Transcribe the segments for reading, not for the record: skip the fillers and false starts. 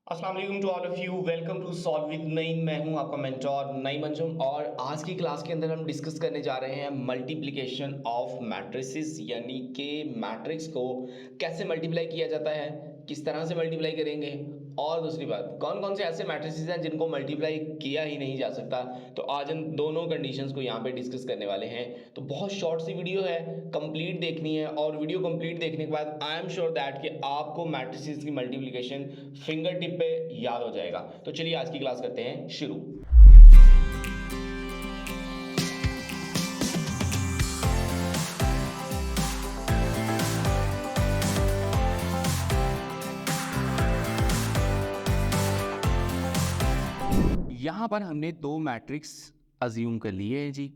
अस्सलाम वालेकुम to all of you. Welcome to solve with Naeem. मैं हूं आपका मेंटोर नईम अंजुम और आज की क्लास के अंदर हम डिस्कस करने जा रहे हैं मल्टीप्लिकेशन ऑफ मैट्रिसेस, यानी कि मैट्रिक्स को कैसे मल्टीप्लाई किया जाता है, किस तरह से मल्टीप्लाई करेंगे, और दूसरी बात कौन कौन से ऐसे मैट्रिसेस हैं जिनको मल्टीप्लाई किया ही नहीं जा सकता। तो आज हम दोनों कंडीशंस को यहाँ पे डिस्कस करने वाले हैं। तो बहुत शॉर्ट सी वीडियो है, कंप्लीट देखनी है और वीडियो कंप्लीट देखने के बाद आई एम श्योर दैट कि आपको मैट्रिसेस की मल्टीप्लिकेशन फिंगर टिप पे याद हो जाएगा। तो चलिए आज की क्लास करते हैं शुरू। यहाँ पर हमने दो मैट्रिक्स अज्यूम कर लिए हैं जी।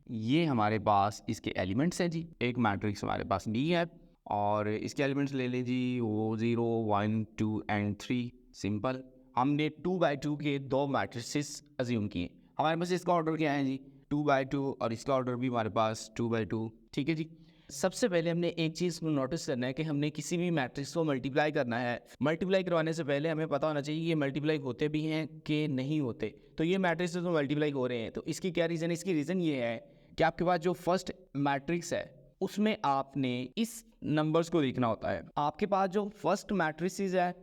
ये हमारे पास इसके एलिमेंट्स हैं जी। एक मैट्रिक्स हमारे पास डी है और इसके एलिमेंट्स ले लें जी, वो 0 1 2 एंड 3। सिंपल। हमने 2 by 2 के दो मैट्रिसेस अज्यूम किए। हमारे पास इसका ऑर्डर क्या है जी, 2 by 2, और इसका ऑर्डर भी हमारे पास 2 by 2। ठीक है जी। सबसे पहले हमने एक चीज़ को नोटिस करना है कि हमने किसी भी मैट्रिक्स को मल्टीप्लाई करना है। मल्टीप्लाई करवाने से पहले हमें पता होना चाहिए ये मल्टीप्लाई होते भी हैं कि नहीं होते। तो ये मैट्रिक्स तो मल्टीप्लाई हो रहे हैं, तो इसकी क्या रीज़न है? इसकी रीज़न ये है कि आपके पास जो फर्स्ट मैट्रिक्स है उसमें आपने इस नंबर्स को देखना होता है। आपके पास जो फर्स्ट मैट्रिसेस है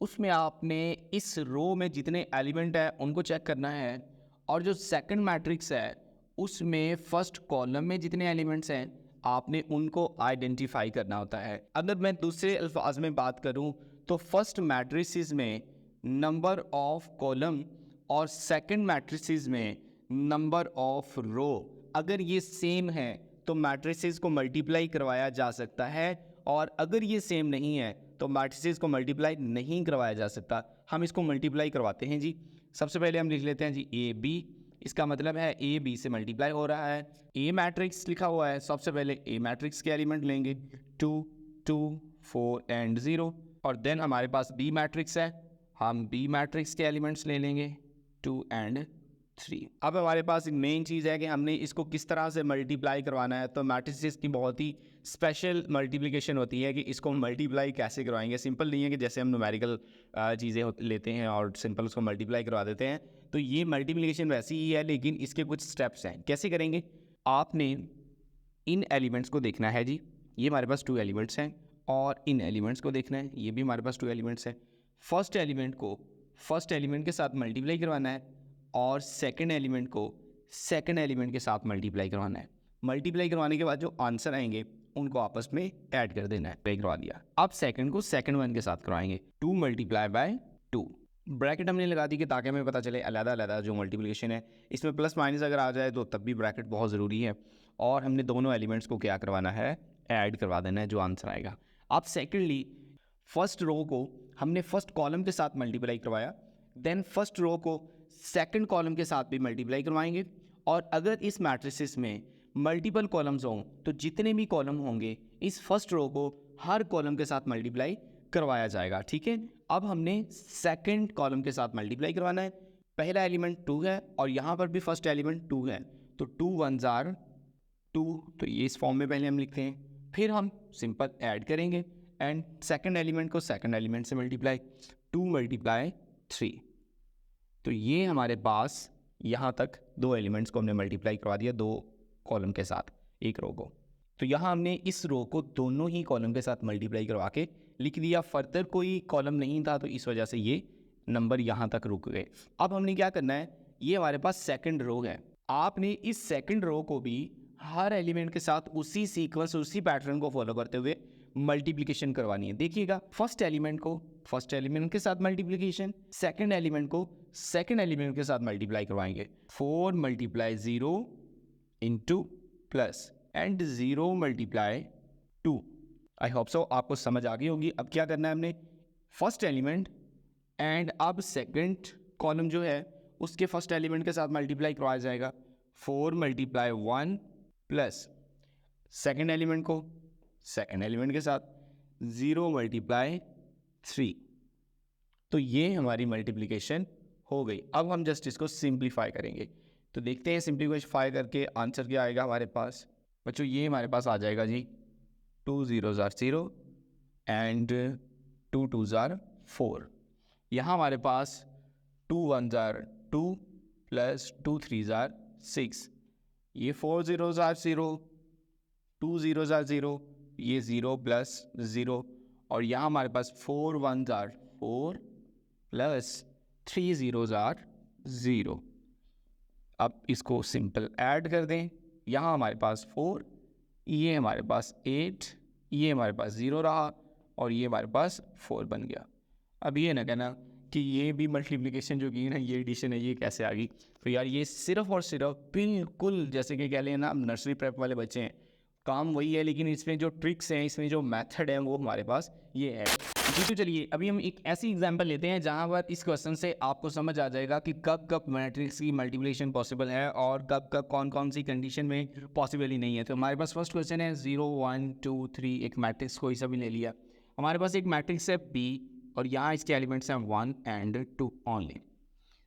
उसमें आपने इस रो में जितने एलिमेंट है उनको चेक करना है, और जो सेकंड मैट्रिक्स है उसमें फर्स्ट कॉलम में जितने एलिमेंट्स हैं आपने उनको आइडेंटिफाई करना होता है। अगर मैं दूसरे अल्फाज में बात करूं तो फर्स्ट मैट्रिसेस में नंबर ऑफ कॉलम और सेकंड मैट्रिसेस में नंबर ऑफ रो अगर ये सेम है तो मैट्रिसेस को मल्टीप्लाई करवाया जा सकता है, और अगर ये सेम नहीं है तो मैट्रिसेस को मल्टीप्लाई नहीं करवाया जा सकता। हम इसको मल्टीप्लाई करवाते हैं जी। सबसे पहले हम लिख लेते हैं जी ए बी। इसका मतलब है ए बी से मल्टीप्लाई हो रहा है। ए मैट्रिक्स लिखा हुआ है, सबसे पहले ए मैट्रिक्स के एलिमेंट लेंगे 2 2 4 एंड 0, और देन हमारे पास बी मैट्रिक्स है, हम बी मैट्रिक्स के एलिमेंट्स ले लेंगे 2 एंड 3। अब हमारे पास एक मेन चीज़ है कि हमने इसको किस तरह से मल्टीप्लाई करवाना है। तो मैट्रिसेस की बहुत ही स्पेशल मल्टीप्लिकेशन होती है कि इसको मल्टीप्लाई कैसे करवाएंगे। सिंपल नहीं है कि जैसे हम न्यूमेरिकल चीज़ें लेते हैं और सिंपल उसको मल्टीप्लाई करवा देते हैं। तो ये मल्टीप्लिकेशन वैसी ही है, लेकिन इसके कुछ स्टेप्स हैं। कैसे करेंगे? आपने इन एलिमेंट्स को देखना है जी। ये हमारे पास 2 एलिमेंट्स हैं, और इन एलिमेंट्स को देखना है, ये भी हमारे पास 2 एलिमेंट्स हैं। फर्स्ट एलिमेंट को फर्स्ट एलिमेंट के साथ मल्टीप्लाई करवाना है, और सेकंड एलिमेंट को सेकंड एलिमेंट के साथ मल्टीप्लाई करवाना है। मल्टीप्लाई करवाने के बाद जो आंसर आएंगे उनको आपस में ऐड कर देना है। प्ले करवा दिया। अब सेकंड को सेकंड वन के साथ करवाएंगे, 2 मल्टीप्लाई बाय 2। ब्रैकेट हमने लगा दी कि ताकि हमें पता चले अलग अलग जो मल्टीप्लिकेशन है इसमें प्लस माइनस अगर आ जाए तो तब भी ब्रैकेट बहुत ज़रूरी है। और हमने दोनों एलिमेंट्स को क्या करवाना है, ऐड करवा देना है जो आंसर आएगा। अब सेकेंडली फर्स्ट रो को हमने फर्स्ट कॉलम के साथ मल्टीप्लाई करवाया, देन फर्स्ट रो को सेकंड कॉलम के साथ भी मल्टीप्लाई करवाएंगे। और अगर इस मैट्रिसेस में मल्टीपल कॉलम्स हों तो जितने भी कॉलम होंगे इस फर्स्ट रो को हर कॉलम के साथ मल्टीप्लाई करवाया जाएगा। ठीक है। अब हमने सेकंड कॉलम के साथ मल्टीप्लाई करवाना है। पहला एलिमेंट 2 है और यहाँ पर भी फर्स्ट एलिमेंट 2 है, तो 2 1s are 2, तो ये इस फॉर्म में पहले हम लिखते हैं। फिर हम सिंपल ऐड करेंगे एंड सेकंड एलिमेंट को सेकंड एलिमेंट से मल्टीप्लाई, 2 मल्टीप्लाई 3। तो ये हमारे पास यहाँ तक दो एलिमेंट्स को हमने मल्टीप्लाई करवा दिया, दो कॉलम के साथ एक रो को। तो यहाँ हमने इस रो को दोनों ही कॉलम के साथ मल्टीप्लाई करवा के लिख दिया। फर्दर कोई कॉलम नहीं था तो इस वजह से ये नंबर यहाँ तक रुक गए। अब हमने क्या करना है, ये हमारे पास सेकंड रो है। आपने इस सेकंड रो को भी हर एलिमेंट के साथ उसी सीक्वेंस उसी पैटर्न को फॉलो करते हुए मल्टीप्लिकेशन करवानी है। देखिएगा, फर्स्ट एलिमेंट को फर्स्ट एलिमेंट के साथ मल्टीप्लिकेशन, सेकंड एलिमेंट को सेकंड एलिमेंट के साथ मल्टीप्लाई करवाएंगे। 4 multiply 0 into plus and 0 multiply 2। I hope so आपको समझ आ गई होगी। अब क्या करना है, हमने फर्स्ट एलिमेंट एंड अब सेकंड कॉलम जो है उसके फर्स्ट एलिमेंट के साथ मल्टीप्लाई करवाया जाएगा। 4 मल्टीप्लाई 1 प्लस सेकंड एलिमेंट को सेकंड एलिमेंट के साथ 0 मल्टीप्लाई 3। तो ये हमारी मल्टीप्लिकेशन हो गई। अब हम जस्ट इसको सिंप्लीफाई करेंगे। तो देखते हैं सिंप्लीफाई करके आंसर क्या आएगा हमारे पास। बच्चों ये हमारे पास आ जाएगा जी 2 0s are 0 and 2 2s are 4। यहाँ हमारे पास 2 1s are 2 plus 2 3s are 6, ये 4 zeros are 0, 2 zeros are 0, ये 0 प्लस 0, और यहाँ हमारे पास 4 1s are 4 plus 3 zeros are 0। अब इसको सिंपल ऐड कर दें, यहाँ हमारे पास 4, ये हमारे पास 8, ये हमारे पास 0 रहा और ये हमारे पास 4 बन गया। अब ये ना कहना कि ये भी मल्टीप्लिकेशन जो की ना ये एडिशन है ये कैसे आ गई, तो यार ये सिर्फ और सिर्फ बिल्कुल जैसे कि कह लेना नर्सरी प्रेप वाले बच्चे हैं, काम वही है, लेकिन इसमें जो ट्रिक्स हैं, इसमें जो मेथड है वो हमारे पास ये है जी। तो चलिए अभी हम एक ऐसी एग्जांपल लेते हैं जहां पर इस क्वेश्चन से आपको समझ आ जाएगा कि कब कब मैट्रिक्स की मल्टीप्लिकेशन पॉसिबल है और कब कब कौन कौन सी कंडीशन में पॉसिबल ही नहीं है। तो हमारे पास फर्स्ट क्वेश्चन है 0 1 2 3, एक मैट्रिक्स कोई सा भी ले लिया, हमारे पास एक मैट्रिक्स है B और यहाँ इसके एलिमेंट्स हैं 1 and 2 ओनली।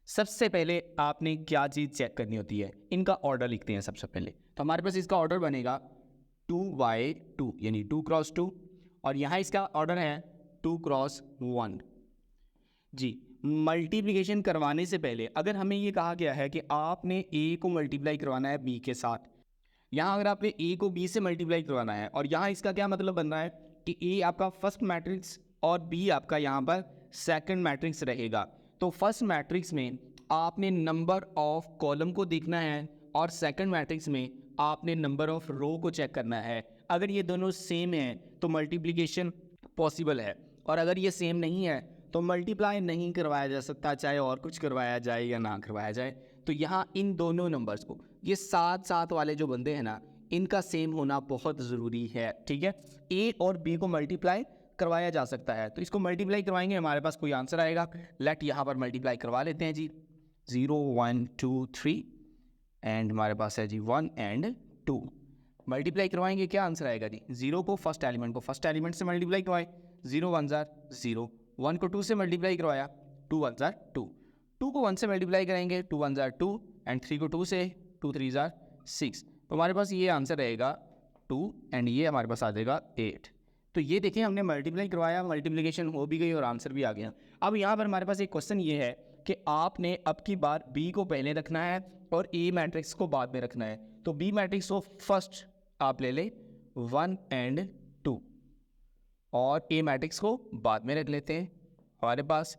सबसे पहले आपने क्या चीज़ चेक करनी होती है, इनका ऑर्डर लिखते हैं सबसे पहले। तो हमारे पास इसका ऑर्डर बनेगा 2/2 यानी 2 क्रॉस 2, और यहाँ इसका ऑर्डर है 2 क्रॉस 1 जी। मल्टीप्लिकेशन करवाने से पहले अगर हमें ये कहा गया है कि आपने A को मल्टीप्लाई करवाना है B के साथ, यहाँ अगर आपने A को B से मल्टीप्लाई करवाना है, और यहाँ इसका क्या मतलब बन रहा है कि A आपका फर्स्ट मैट्रिक्स और B आपका यहाँ पर सेकंड मैट्रिक्स रहेगा। तो फर्स्ट मैट्रिक्स में आपने नंबर ऑफ कॉलम को देखना है और सेकंड मैट्रिक्स में आपने नंबर ऑफ रो को चेक करना है। अगर ये दोनों सेम हैं तो मल्टीप्लिकेशन पॉसिबल है, और अगर ये सेम नहीं है तो मल्टीप्लाई नहीं करवाया जा सकता, चाहे और कुछ करवाया जाए या ना करवाया जाए। तो यहाँ इन दोनों नंबर्स को, ये 7 7 वाले जो बंदे हैं ना, इनका सेम होना बहुत ज़रूरी है, ठीक है। A और B को मल्टीप्लाई करवाया जा सकता है, तो इसको मल्टीप्लाई करवाएंगे, हमारे पास कोई आंसर आएगा। लेट यहाँ पर मल्टीप्लाई करवा लेते हैं जी, 0 1 2 3 एंड हमारे पास है जी 1 and 2। मल्टीप्लाई करवाएंगे, क्या आंसर आएगा जी, 0 को फर्स्ट एलिमेंट को फर्स्ट एलिमेंट से मल्टीप्लाई करवाएं, 0 1s are 0, 1 को 2 से मल्टीप्लाई करवाया, 2 1s are 2, 2 को 1 से मल्टीप्लाई करेंगे, 2 1s are 2 एंड 3 को 2 से, 2 3s are 6। तो हमारे पास ये आंसर रहेगा 2 एंड ये हमारे पास आ जाएगा 8। तो ये देखिए हमने मल्टीप्लाई करवाया, मल्टीप्लिकेशन हो भी गई और आंसर भी आ गया। अब यहाँ पर हमारे पास एक क्वेश्चन ये है कि आपने अब की बार B को पहले रखना है और A मैट्रिक्स को बाद में रखना है। तो B मैट्रिक्स को फर्स्ट आप ले ले 1 and 2 और A मैट्रिक्स को बाद में रख लेते हैं। हमारे पास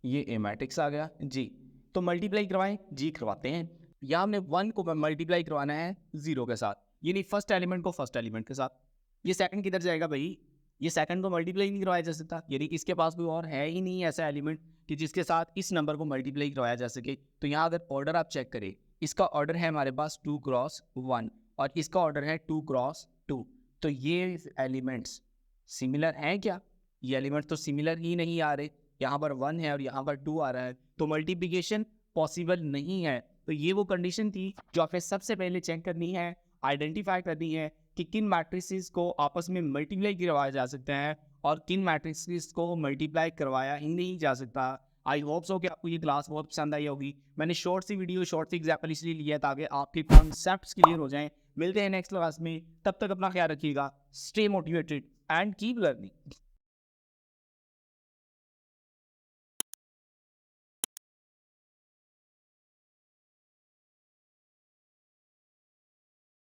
ये A मैट्रिक्स आ गया जी। तो मल्टीप्लाई करवाएं जी, करवाते हैं। या हमने 1 को मल्टीप्लाई करवाना है 0 के साथ, यानी फर्स्ट एलिमेंट को फर्स्ट एलिमेंट के साथ। ये सेकंड किधर जाएगा भाई, ये सेकंड को मल्टीप्लाई नहीं करवाया जा सकता, यानी इसके पास कोई और है ही नहीं ऐसा एलिमेंट कि जिसके साथ इस नंबर को मल्टीप्लाई करवाया जा सके। तो यहाँ अगर ऑर्डर आप चेक करें, इसका ऑर्डर है हमारे पास 2 क्रॉस 1 और इसका ऑर्डर है 2 क्रॉस 2। तो ये एलिमेंट्स सिमिलर हैं क्या, ये एलिमेंट तो सिमिलर ही नहीं आ रहे, यहाँ पर 1 है और यहाँ पर 2 आ रहा है, तो मल्टीप्लिकेशन पॉसिबल नहीं है। तो ये वो कंडीशन थी जो आपने सबसे पहले चेक करनी है, आइडेंटिफाई करनी है कि किन मैट्रिसेस को आपस में मल्टीप्लाई करवाया जा सकता है और किन मैट्रिसेस को मल्टीप्लाई करवाया ही नहीं जा सकता। आई होप सो कि आपको ये क्लास बहुत पसंद आई होगी। मैंने शॉर्ट सी वीडियो, शॉर्ट सी एग्जाम्पल इसलिए लिया है ताकि आपके कॉन्सेप्ट्स क्लियर हो जाएं। मिलते हैं नेक्स्ट क्लास में, तब तक अपना ख्याल रखिएगा। Stay motivated and keep learning.